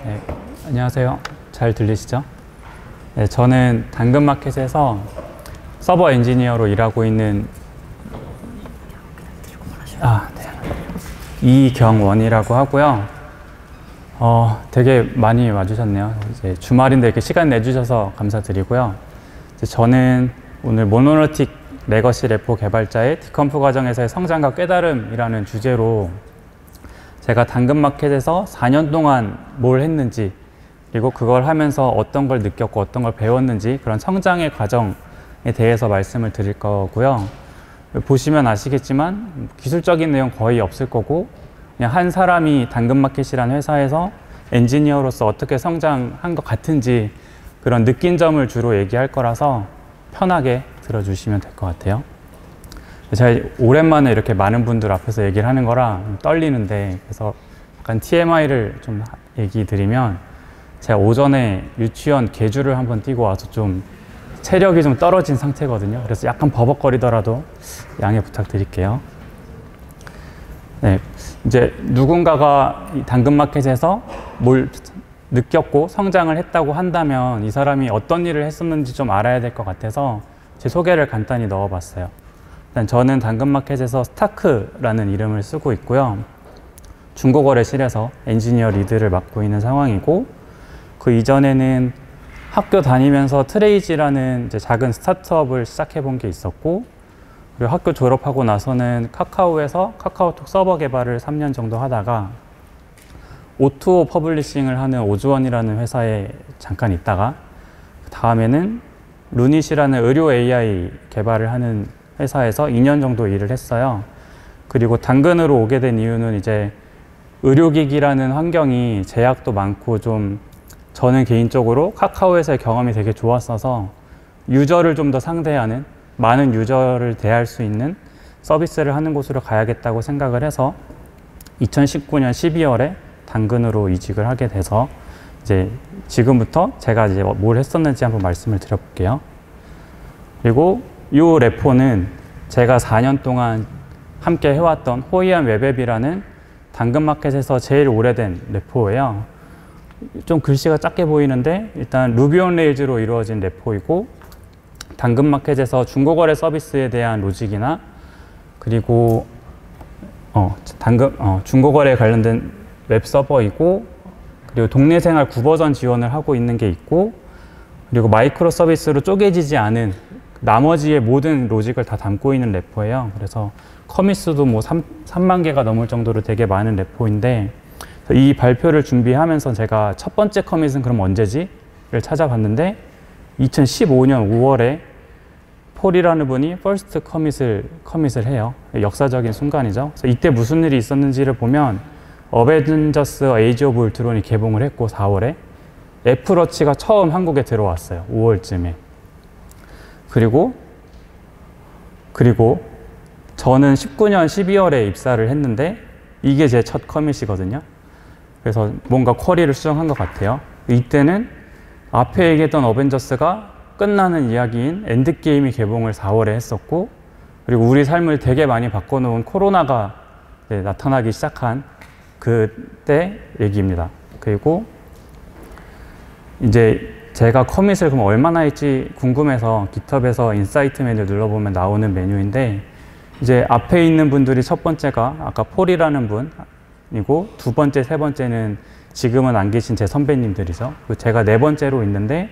네, 안녕하세요. 잘 들리시죠? 네, 저는 당근마켓에서 서버 엔지니어로 일하고 있는 이경원이라고 하고요. 되게 많이 와주셨네요. 이제 주말인데 이렇게 시간 내주셔서 감사드리고요. 저는 오늘 모노리틱 레거시 레포 개발자의 디컴프 과정에서의 성장과 깨달음이라는 주제로 제가 당근마켓에서 4년 동안 뭘 했는지, 그리고 그걸 하면서 어떤 걸 느꼈고 어떤 걸 배웠는지, 그런 성장의 과정에 대해서 말씀을 드릴 거고요. 보시면 아시겠지만 기술적인 내용 거의 없을 거고, 그냥 한 사람이 당근마켓이라는 회사에서 엔지니어로서 어떻게 성장한 것 같은지 그런 느낀 점을 주로 얘기할 거라서 편하게 들어주시면 될 것 같아요. 제가 오랜만에 이렇게 많은 분들 앞에서 얘기를 하는 거라 떨리는데, 그래서 약간 TMI를 좀 얘기 드리면, 제가 오전에 유치원 계주를 한번 뛰고 와서 좀 체력이 좀 떨어진 상태거든요. 그래서 약간 버벅거리더라도 양해 부탁드릴게요. 네, 이제 누군가가 이 당근마켓에서 뭘 느꼈고 성장을 했다고 한다면 이 사람이 어떤 일을 했었는지 좀 알아야 될 것 같아서 제 소개를 간단히 넣어봤어요. 일단 저는 당근마켓에서 스타크라는 이름을 쓰고 있고요. 중고거래실에서 엔지니어 리드를 맡고 있는 상황이고, 그 이전에는 학교 다니면서 트레이지라는 이제 작은 스타트업을 시작해 본 게 있었고, 그리고 학교 졸업하고 나서는 카카오에서 카카오톡 서버 개발을 3년 정도 하다가 O2O 퍼블리싱을 하는 오즈원이라는 회사에 잠깐 있다가, 다음에는 루닛이라는 의료 AI 개발을 하는 회사에서 2년 정도 일을 했어요. 그리고 당근으로 오게 된 이유는 이제 의료기기라는 환경이 제약도 많고, 좀 저는 개인적으로 카카오에서의 경험이 되게 좋았어서 유저를 좀 더 상대하는, 많은 유저를 대할 수 있는 서비스를 하는 곳으로 가야겠다고 생각을 해서 2019년 12월에 당근으로 이직을 하게 돼서, 이제 지금부터 제가 이제 뭘 했었는지 한번 말씀을 드려볼게요. 그리고 이 레포는 제가 4년 동안 함께 해왔던 호이안 웹앱이라는 당근마켓에서 제일 오래된 레포예요. 좀 글씨가 작게 보이는데, 일단 루비 온 레일즈로 이루어진 레포이고, 당근마켓에서 중고거래 서비스에 대한 로직이나, 그리고 중고거래에 관련된 웹서버이고, 그리고 동네생활 9버전 지원을 하고 있는 게 있고, 그리고 마이크로 서비스로 쪼개지지 않은 나머지의 모든 로직을 다 담고 있는 레포예요. 그래서 커밋수도 뭐 3만 개가 넘을 정도로 되게 많은 레포인데, 이 발표를 준비하면서 제가 첫 번째 커밋은 그럼 언제지? 를 찾아봤는데 2015년 5월에 폴이라는 분이 퍼스트 커밋을 해요. 역사적인 순간이죠. 그래서 이때 무슨 일이 있었는지를 보면, 어벤져스 에이지 오브 울트론이 개봉을 했고 4월에 애플워치가 처음 한국에 들어왔어요. 5월쯤에. 그리고 저는 19년 12월에 입사를 했는데 이게 제 첫 커밋이거든요. 그래서 뭔가 쿼리를 수정한 것 같아요. 이때는 앞에 얘기했던 어벤져스가 끝나는 이야기인 엔드게임이 개봉을 4월에 했었고, 그리고 우리 삶을 되게 많이 바꿔놓은 코로나가 나타나기 시작한 그때 얘기입니다. 그리고 이제 제가 커밋을 그럼 얼마나 했지 궁금해서 깃허브에서 인사이트 메뉴 눌러보면 나오는 메뉴인데, 이제 앞에 있는 분들이 첫 번째가 아까 폴이라는 분이고, 두 번째, 세 번째는 지금은 안 계신 제 선배님들이죠. 그리고 제가 네 번째로 있는데,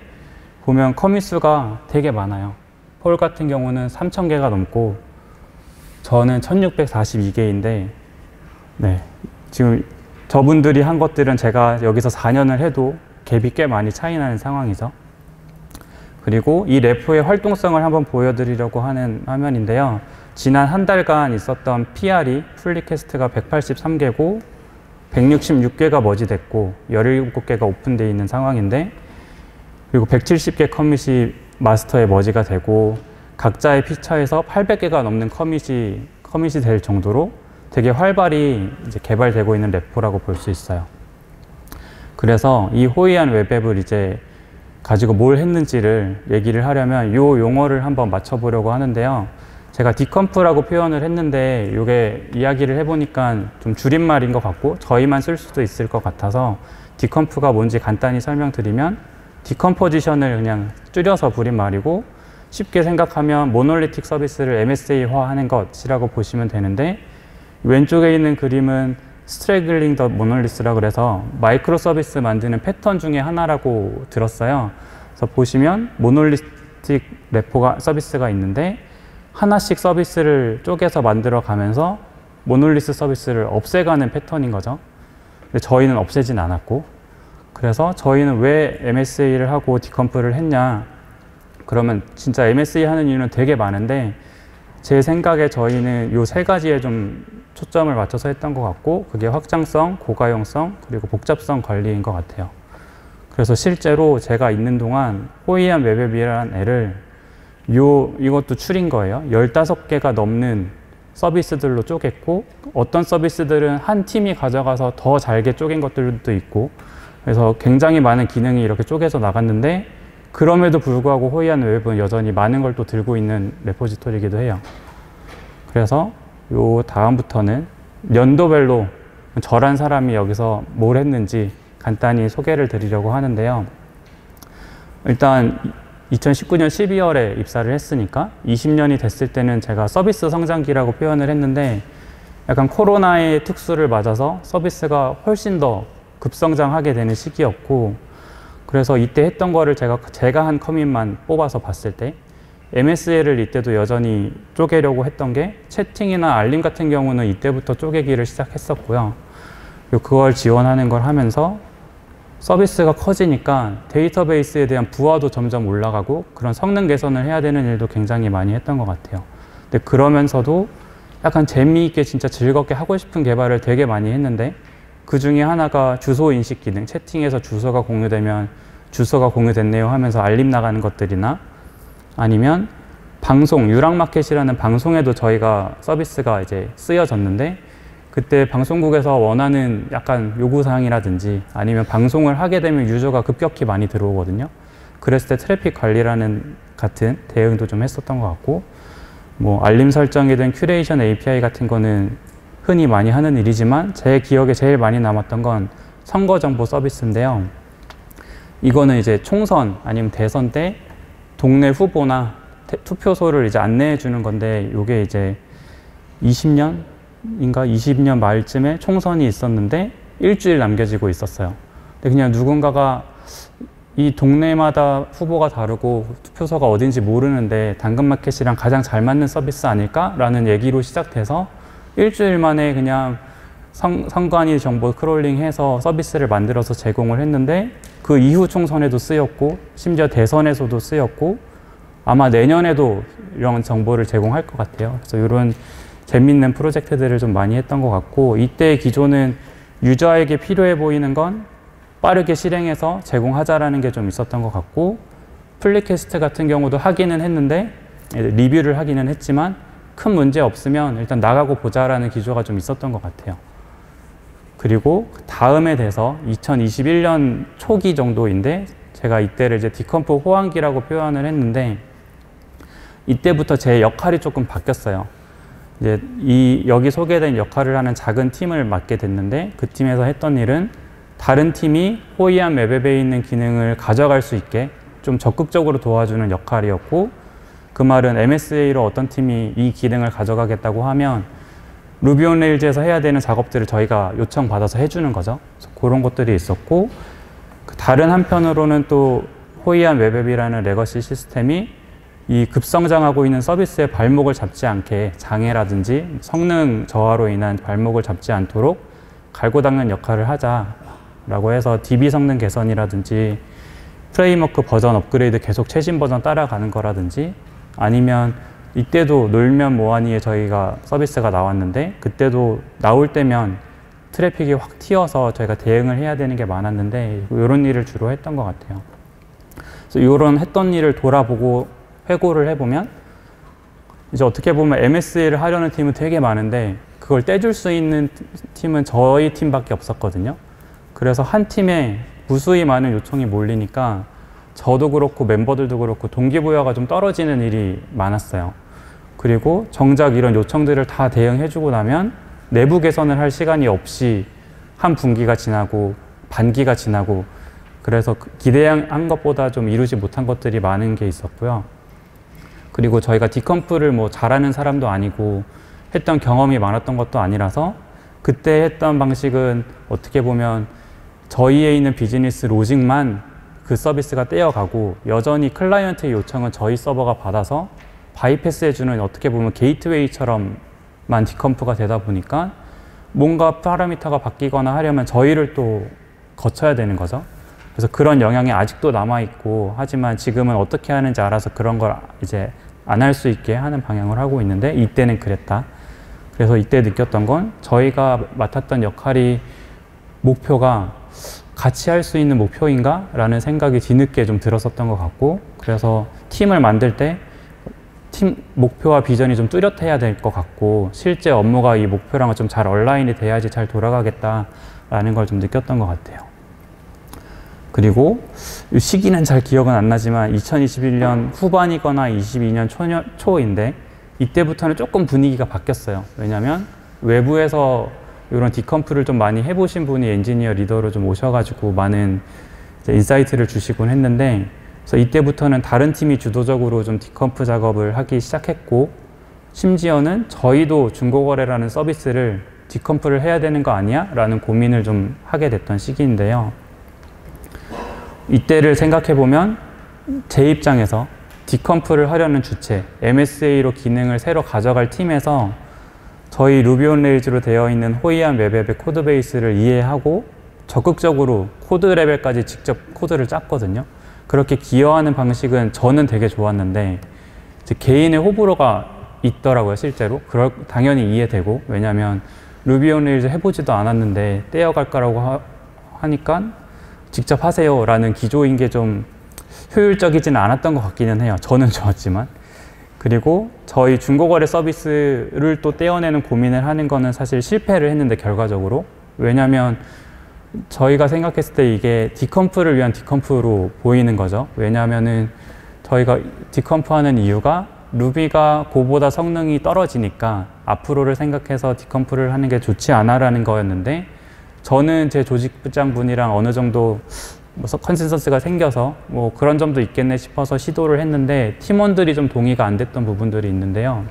보면 커밋 수가 되게 많아요. 폴 같은 경우는 3,000개가 넘고 저는 1,642개인데, 네, 지금 저분들이 한 것들은 제가 여기서 4년을 해도 갭이 꽤 많이 차이 나는 상황이죠. 그리고 이 레포의 활동성을 한번 보여드리려고 하는 화면인데요. 지난 한 달간 있었던 PR이 풀리퀘스트가 183개고 166개가 머지됐고 17개가 오픈되어 있는 상황인데, 그리고 170개 커밋이 마스터에 머지가 되고, 각자의 피처에서 800개가 넘는 커밋이 될 정도로 되게 활발히 이제 개발되고 있는 레포라고 볼 수 있어요. 그래서 이 호이안 웹앱을 이제 가지고 뭘 했는지를 얘기를 하려면 이 용어를 한번 맞춰보려고 하는데요. 제가 디컴프라고 표현을 했는데 이게 이야기를 해보니까 좀 줄임말인 것 같고 저희만 쓸 수도 있을 것 같아서 디컴프가 뭔지 간단히 설명드리면 디컴포지션을 그냥 줄여서 부린 말이고 쉽게 생각하면 모놀리틱 서비스를 MSA화하는 것이라고 보시면 되는데 왼쪽에 있는 그림은 스트래글링 더 모놀리스라고 그래서 마이크로 서비스 만드는 패턴 중에 하나라고 들었어요. 그래서 보시면 모놀리틱 레포가 서비스가 있는데 하나씩 서비스를 쪼개서 만들어 가면서 모놀리스 서비스를 없애가는 패턴인 거죠. 근데 저희는 없애진 않았고, 그래서 저희는 왜 MSA를 하고 디컴프를 했냐, 그러면 진짜 MSA 하는 이유는 되게 많은데 제 생각에 저희는 요 세 가지에 좀 초점을 맞춰서 했던 것 같고, 그게 확장성, 고가용성, 그리고 복잡성 관리인 것 같아요. 그래서 실제로 제가 있는 동안 호이안 웹앱이라는 애를 이것도 추린 거예요. 15개가 넘는 서비스들로 쪼갰고, 어떤 서비스들은 한 팀이 가져가서 더 잘게 쪼갠 것들도 있고, 그래서 굉장히 많은 기능이 이렇게 쪼개서 나갔는데 그럼에도 불구하고 호이안 웹은 여전히 많은 걸 또 들고 있는 레포지토리이기도 해요. 그래서 요 다음부터는 연도별로 저란 사람이 여기서 뭘 했는지 간단히 소개를 드리려고 하는데요. 일단 2019년 12월에 입사를 했으니까 20년이 됐을 때는 제가 서비스 성장기라고 표현을 했는데 약간 코로나의 특수를 맞아서 서비스가 훨씬 더 급성장하게 되는 시기였고, 그래서 이때 했던 거를 제가 한 커밋만 뽑아서 봤을 때 MSA를 이때도 여전히 쪼개려고 했던 게 채팅이나 알림 같은 경우는 이때부터 쪼개기를 시작했었고요. 그리고 그걸 지원하는 걸 하면서 서비스가 커지니까 데이터베이스에 대한 부하도 점점 올라가고 그런 성능 개선을 해야 되는 일도 굉장히 많이 했던 것 같아요. 근데 그러면서도 약간 재미있게 진짜 즐겁게 하고 싶은 개발을 되게 많이 했는데 그 중에 하나가 주소 인식 기능, 채팅에서 주소가 공유되면 주소가 공유됐네요 하면서 알림 나가는 것들이나 아니면 방송, 유랑마켓이라는 방송에도 저희가 서비스가 이제 쓰여졌는데 그때 방송국에서 원하는 약간 요구사항이라든지 아니면 방송을 하게 되면 유저가 급격히 많이 들어오거든요. 그랬을 때 트래픽 관리라는 같은 대응도 좀 했었던 것 같고, 뭐 알림 설정이든 큐레이션 API 같은 거는 흔히 많이 하는 일이지만 제 기억에 제일 많이 남았던 건 선거정보 서비스인데요. 이거는 이제 총선 아니면 대선 때 동네 후보나 투표소를 이제 안내해 주는 건데, 요게 이제 20년 말쯤에 총선이 있었는데 일주일 남겨지고 있었어요. 근데 그냥 누군가가 이 동네마다 후보가 다르고 투표소가 어딘지 모르는데 당근마켓이랑 가장 잘 맞는 서비스 아닐까라는 얘기로 시작돼서 일주일 만에 그냥 선관위 정보 크롤링해서 서비스를 만들어서 제공을 했는데 그 이후 총선에도 쓰였고 심지어 대선에서도 쓰였고 아마 내년에도 이런 정보를 제공할 것 같아요. 그래서 이런 재밌는 프로젝트들을 좀 많이 했던 것 같고, 이때 기조는 유저에게 필요해 보이는 건 빠르게 실행해서 제공하자라는 게 좀 있었던 것 같고, 플리캐스트 같은 경우도 하기는 했는데 리뷰를 하기는 했지만 큰 문제 없으면 일단 나가고 보자라는 기조가 좀 있었던 것 같아요. 그리고 다음에 돼서 2021년 초기 정도인데 제가 이때를 이제 디컴프 호황기라고 표현을 했는데 이때부터 제 역할이 조금 바뀌었어요. 이제 여기 소개된 역할을 하는 작은 팀을 맡게 됐는데 그 팀에서 했던 일은 다른 팀이 호이안 웹앱에 있는 기능을 가져갈 수 있게 좀 적극적으로 도와주는 역할이었고, 그 말은 MSA로 어떤 팀이 이 기능을 가져가겠다고 하면 루비 온 레일즈에서 해야 되는 작업들을 저희가 요청받아서 해주는 거죠. 그래서 그런 것들이 있었고, 다른 한편으로는 또 호이안 웹앱이라는 레거시 시스템이 이 급성장하고 있는 서비스의 발목을 잡지 않게 장애라든지 성능 저하로 인한 발목을 잡지 않도록 갈고 닦는 역할을 하자라고 해서 DB 성능 개선이라든지 프레임워크 버전 업그레이드 계속 최신 버전 따라가는 거라든지, 아니면 이때도 놀면 뭐하니에 저희가 서비스가 나왔는데 그때도 나올 때면 트래픽이 확 튀어서 저희가 대응을 해야 되는 게 많았는데 이런 일을 주로 했던 것 같아요. 그래서 이런 했던 일을 돌아보고 회고를 해보면 이제 어떻게 보면 MSA를 하려는 팀은 되게 많은데 그걸 떼줄 수 있는 팀은 저희 팀밖에 없었거든요. 그래서 한 팀에 무수히 많은 요청이 몰리니까 저도 그렇고 멤버들도 그렇고 동기부여가 좀 떨어지는 일이 많았어요. 그리고 정작 이런 요청들을 다 대응해주고 나면 내부 개선을 할 시간이 없이 한 분기가 지나고 반기가 지나고 그래서 기대한 것보다 좀 이루지 못한 것들이 많은 게 있었고요. 그리고 저희가 디컴프를 뭐 잘하는 사람도 아니고 했던 경험이 많았던 것도 아니라서 그때 했던 방식은 어떻게 보면 저희에 있는 비즈니스 로직만 그 서비스가 떼어가고 여전히 클라이언트의 요청은 저희 서버가 받아서 바이패스 해주는 어떻게 보면 게이트웨이처럼만 디컴프가 되다 보니까 뭔가 파라미터가 바뀌거나 하려면 저희를 또 거쳐야 되는 거죠. 그래서 그런 영향이 아직도 남아있고 하지만 지금은 어떻게 하는지 알아서 그런 걸 이제 안 할 수 있게 하는 방향을 하고 있는데 이때는 그랬다. 그래서 이때 느꼈던 건 저희가 맡았던 역할이 목표가 같이 할 수 있는 목표인가? 라는 생각이 뒤늦게 좀 들었었던 것 같고 그래서 팀을 만들 때 팀 목표와 비전이 좀 뚜렷해야 될 것 같고 실제 업무가 이 목표랑은 좀 잘 얼라인이 돼야지 잘 돌아가겠다라는 걸 좀 느꼈던 것 같아요. 그리고 시기는 잘 기억은 안 나지만 2021년 후반이거나 22년 초인데 이때부터는 조금 분위기가 바뀌었어요. 왜냐하면 외부에서 이런 디컴프를 좀 많이 해보신 분이 엔지니어 리더로 좀 오셔가지고 많은 이제 인사이트를 주시곤 했는데 그래서 이때부터는 다른 팀이 주도적으로 좀 디컴프 작업을 하기 시작했고 심지어는 저희도 중고거래라는 서비스를 디컴프를 해야 되는 거 아니야? 라는 고민을 좀 하게 됐던 시기인데요. 이때를 생각해보면 제 입장에서 디컴프를 하려는 주체, MSA로 기능을 새로 가져갈 팀에서 저희 루비 온 레일즈로 되어 있는 호이안 웹앱의 코드베이스를 이해하고 적극적으로 코드 레벨까지 직접 코드를 짰거든요. 그렇게 기여하는 방식은 저는 되게 좋았는데 이제 개인의 호불호가 있더라고요, 실제로. 당연히 이해되고 왜냐하면 루비 온 레일즈 해보지도 않았는데 떼어갈 거라고 하니까 직접 하세요 라는 기조인 게 좀 효율적이지는 않았던 것 같기는 해요. 저는 좋았지만. 그리고 저희 중고거래 서비스를 또 떼어내는 고민을 하는 거는 사실 실패를 했는데 결과적으로 왜냐하면 저희가 생각했을 때 이게 디컴프를 위한 디컴프로 보이는 거죠. 왜냐하면은 저희가 디컴프 하는 이유가 루비가 고보다 성능이 떨어지니까 앞으로를 생각해서 디컴프를 하는 게 좋지 않아라는 거였는데 저는 제 조직부장분이랑 어느 정도 컨센서스가 생겨서 뭐 그런 점도 있겠네 싶어서 시도를 했는데 팀원들이 좀 동의가 안 됐던 부분들이 있는데요.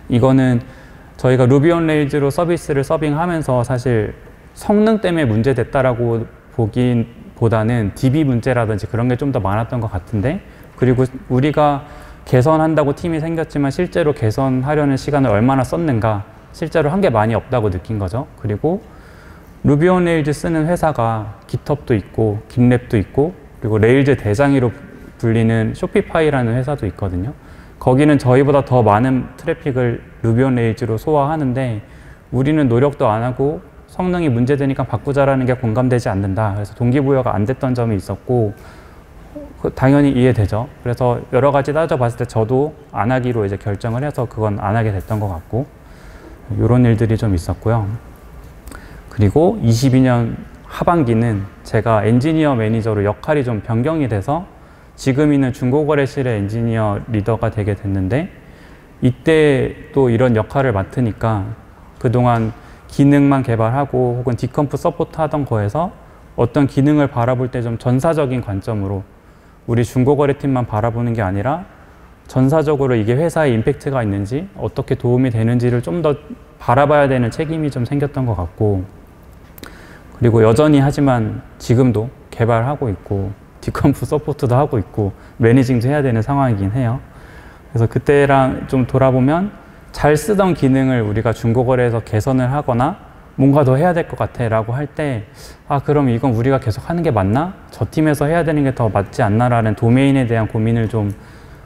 이거는 저희가 루비 온 레일즈로 서비스를 서빙하면서 사실 성능 때문에 문제됐다라고 보기보다는 DB 문제라든지 그런 게 좀 더 많았던 것 같은데 그리고 우리가 개선한다고 팀이 생겼지만 실제로 개선하려는 시간을 얼마나 썼는가 실제로 한 게 많이 없다고 느낀 거죠. 그리고 루비 온 레일즈 쓰는 회사가 깃헙도 있고 깃랩도 있고 그리고 레일즈 대장이로 불리는 쇼피파이라는 회사도 있거든요. 거기는 저희보다 더 많은 트래픽을 루비 온 레일즈로 소화하는데 우리는 노력도 안 하고 성능이 문제되니까 바꾸자라는 게 공감되지 않는다. 그래서 동기부여가 안 됐던 점이 있었고 당연히 이해되죠. 그래서 여러 가지 따져봤을 때 저도 안 하기로 이제 결정을 해서 그건 안 하게 됐던 것 같고 이런 일들이 좀 있었고요. 그리고 22년 하반기는 제가 엔지니어 매니저로 역할이 좀 변경이 돼서 지금 있는 중고거래실의 엔지니어 리더가 되게 됐는데 이때 또 이런 역할을 맡으니까 그동안 기능만 개발하고 혹은 디컴프 서포트 하던 거에서 어떤 기능을 바라볼 때 좀 전사적인 관점으로 우리 중고거래팀만 바라보는 게 아니라 전사적으로 이게 회사에 임팩트가 있는지 어떻게 도움이 되는지를 좀 더 바라봐야 되는 책임이 좀 생겼던 것 같고 그리고 여전히 하지만 지금도 개발하고 있고 디컴프 서포트도 하고 있고 매니징도 해야 되는 상황이긴 해요. 그래서 그때랑 좀 돌아보면 잘 쓰던 기능을 우리가 중고거래에서 개선을 하거나 뭔가 더 해야 될 것 같아 라고 할 때 아 그럼 이건 우리가 계속 하는 게 맞나? 저 팀에서 해야 되는 게 더 맞지 않나? 라는 도메인에 대한 고민을 좀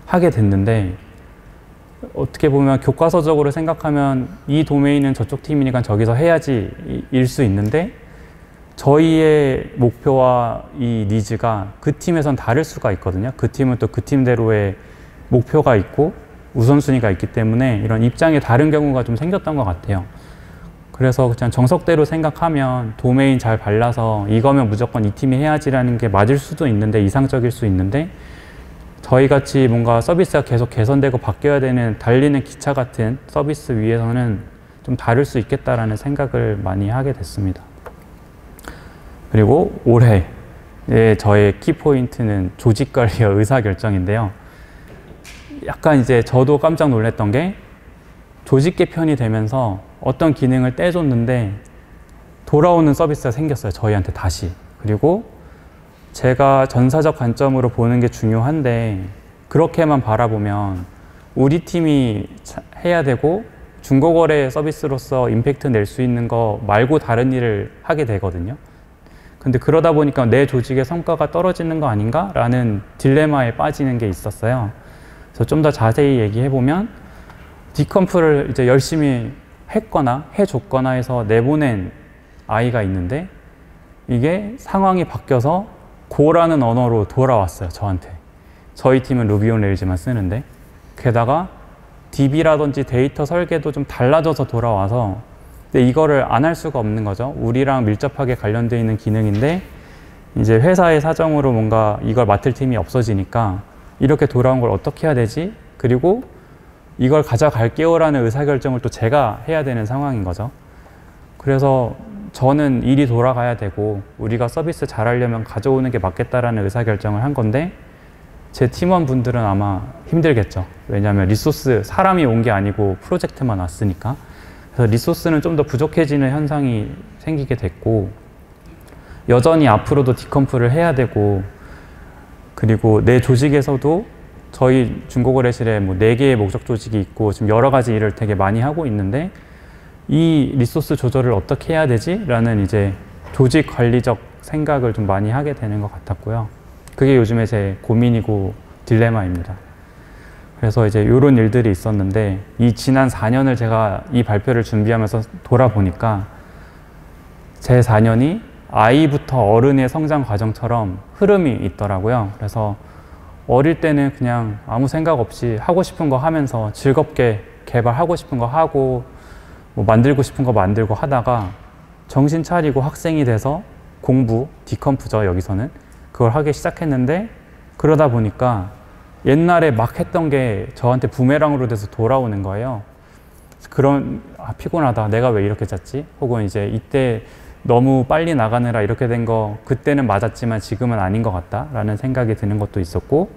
하게 됐는데 어떻게 보면 교과서적으로 생각하면 이 도메인은 저쪽 팀이니까 저기서 해야지 일 수 있는데 저희의 목표와 이 니즈가 그 팀에선 다를 수가 있거든요. 그 팀은 또 그 팀대로의 목표가 있고 우선순위가 있기 때문에 이런 입장이 다른 경우가 좀 생겼던 것 같아요. 그래서 그냥 정석대로 생각하면 도메인 잘 발라서 이거면 무조건 이 팀이 해야지라는 게 맞을 수도 있는데 이상적일 수 있는데 저희같이 뭔가 서비스가 계속 개선되고 바뀌어야 되는 달리는 기차 같은 서비스 위에서는 좀 다를 수 있겠다라는 생각을 많이 하게 됐습니다. 그리고 올해 저의 키포인트는 조직관리와 의사결정인데요. 약간 이제 저도 깜짝 놀랐던 게 조직 개편이 되면서 어떤 기능을 떼줬는데 돌아오는 서비스가 생겼어요. 저희한테 다시. 그리고 제가 전사적 관점으로 보는 게 중요한데 그렇게만 바라보면 우리 팀이 해야 되고 중고거래 서비스로서 임팩트 낼 수 있는 거 말고 다른 일을 하게 되거든요. 근데 그러다 보니까 내 조직의 성과가 떨어지는 거 아닌가? 라는 딜레마에 빠지는 게 있었어요. 그래서 좀 더 자세히 얘기해보면 디컴프를 이제 열심히 했거나 해줬거나 해서 내보낸 아이가 있는데 이게 상황이 바뀌어서 고라는 언어로 돌아왔어요. 저한테. 저희 팀은 루비 온 레일즈만 쓰는데 게다가 DB라든지 데이터 설계도 좀 달라져서 돌아와서 근데 이거를 안 할 수가 없는 거죠. 우리랑 밀접하게 관련되어 있는 기능인데 이제 회사의 사정으로 뭔가 이걸 맡을 팀이 없어지니까 이렇게 돌아온 걸 어떻게 해야 되지? 그리고 이걸 가져갈게요 라는 의사결정을 또 제가 해야 되는 상황인 거죠. 그래서 저는 일이 돌아가야 되고 우리가 서비스 잘하려면 가져오는 게 맞겠다라는 의사결정을 한 건데 제 팀원분들은 아마 힘들겠죠. 왜냐하면 리소스, 사람이 온 게 아니고 프로젝트만 왔으니까. 그래서 리소스는 좀 더 부족해지는 현상이 생기게 됐고 여전히 앞으로도 디컴프를 해야 되고 그리고 내 조직에서도 저희 중고거래실에 뭐 4개의 목적 조직이 있고 지금 여러 가지 일을 되게 많이 하고 있는데 이 리소스 조절을 어떻게 해야 되지? 라는 이제 조직 관리적 생각을 좀 많이 하게 되는 것 같았고요. 그게 요즘에 제 고민이고 딜레마입니다. 그래서 이제 이런 일들이 있었는데 이 지난 4년을 제가 이 발표를 준비하면서 돌아보니까 제 4년이 아이부터 어른의 성장 과정처럼 흐름이 있더라고요. 그래서 어릴 때는 그냥 아무 생각 없이 하고 싶은 거 하면서 즐겁게 개발하고 싶은 거 하고 뭐 만들고 싶은 거 만들고 하다가 정신 차리고 학생이 돼서 공부, 디컴프죠 여기서는 그걸 하기 시작했는데 그러다 보니까 옛날에 막 했던 게 저한테 부메랑으로 돼서 돌아오는 거예요. 그런 피곤하다 내가 왜 이렇게 짰지? 혹은 이제 이때 너무 빨리 나가느라 이렇게 된 거 그때는 맞았지만 지금은 아닌 것 같다 라는 생각이 드는 것도 있었고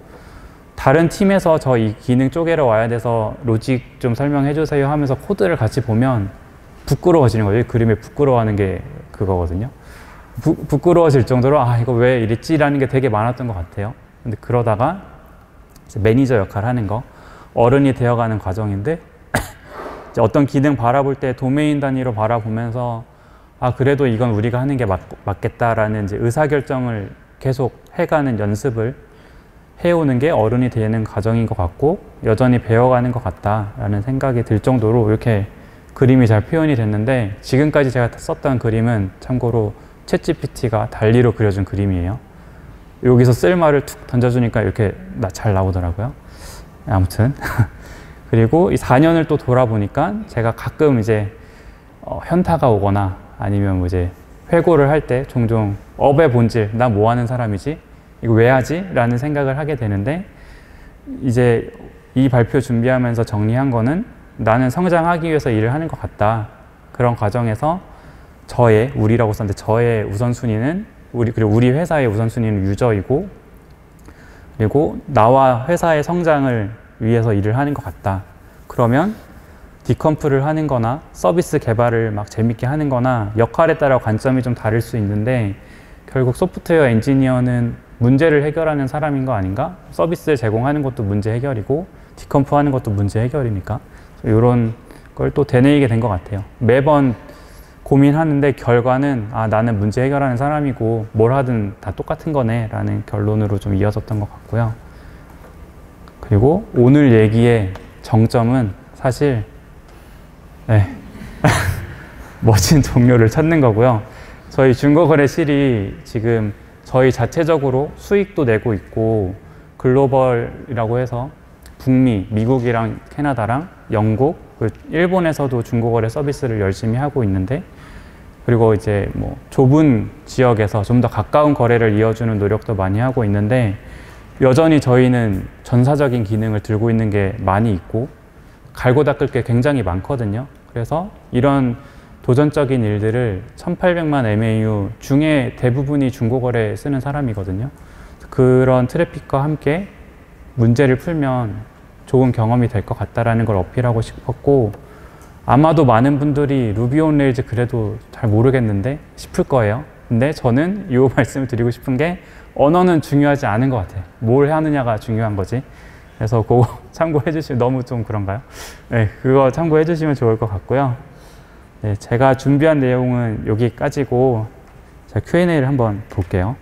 다른 팀에서 저 이 기능 쪼개러 와야 돼서 로직 좀 설명해 주세요 하면서 코드를 같이 보면 부끄러워지는 거예요. 그림에 부끄러워하는 게 그거거든요. 부끄러워질 정도로 아 이거 왜 이랬지 라는 게 되게 많았던 것 같아요. 근데 그러다가 이제 매니저 역할 하는 거 어른이 되어가는 과정인데 이제 어떤 기능 바라볼 때 도메인 단위로 바라보면서 아 그래도 이건 우리가 하는 게 맞겠다라는 이제 의사결정을 계속 해가는 연습을 해오는 게 어른이 되는 과정인 것 같고 여전히 배워가는 것 같다라는 생각이 들 정도로 이렇게 그림이 잘 표현이 됐는데 지금까지 제가 썼던 그림은 참고로 챗GPT가 달리로 그려준 그림이에요. 여기서 쓸 말을 툭 던져주니까 이렇게 잘 나오더라고요. 아무튼 그리고 이 4년을 또 돌아보니까 제가 가끔 이제 현타가 오거나 아니면 뭐 이제 회고를 할 때 종종 업의 본질, 나 뭐 하는 사람이지? 이거 왜 하지? 라는 생각을 하게 되는데 이제 이 발표 준비하면서 정리한 거는 나는 성장하기 위해서 일을 하는 것 같다. 그런 과정에서 우리라고 썼는데 저의 우선순위는 그리고 우리 회사의 우선순위는 유저이고 그리고 나와 회사의 성장을 위해서 일을 하는 것 같다. 그러면 디컴프를 하는 거나 서비스 개발을 막 재밌게 하는 거나 역할에 따라 관점이 좀 다를 수 있는데 결국 소프트웨어 엔지니어는 문제를 해결하는 사람인 거 아닌가? 서비스를 제공하는 것도 문제 해결이고 디컴프 하는 것도 문제 해결이니까 이런 걸 또 되뇌이게 된 것 같아요. 매번 고민하는데 결과는 아 나는 문제 해결하는 사람이고 뭘 하든 다 똑같은 거네 라는 결론으로 좀 이어졌던 것 같고요. 그리고 오늘 얘기의 정점은 사실 멋진 동료를 찾는 거고요. 저희 중고거래실이 지금 저희 자체적으로 수익도 내고 있고 글로벌이라고 해서 북미, 미국이랑 캐나다랑 영국, 일본에서도 중고거래 서비스를 열심히 하고 있는데 그리고 이제 뭐 좁은 지역에서 좀 더 가까운 거래를 이어주는 노력도 많이 하고 있는데 여전히 저희는 전사적인 기능을 들고 있는 게 많이 있고 갈고 닦을 게 굉장히 많거든요. 그래서 이런 도전적인 일들을 1800만 MAU 중에 대부분이 중고거래에 쓰는 사람이거든요. 그런 트래픽과 함께 문제를 풀면 좋은 경험이 될 것 같다라는 걸 어필하고 싶었고, 아마도 많은 분들이 루비 온 레일즈 그래도 잘 모르겠는데 싶을 거예요. 근데 저는 이 말씀을 드리고 싶은 게 언어는 중요하지 않은 것 같아요. 뭘 하느냐가 중요한 거지. 그래서 그거 참고해 주시면, 너무 좀 그런가요? 네, 그거 참고해 주시면 좋을 것 같고요. 네, 제가 준비한 내용은 여기까지고, 자, Q&A를 한번 볼게요.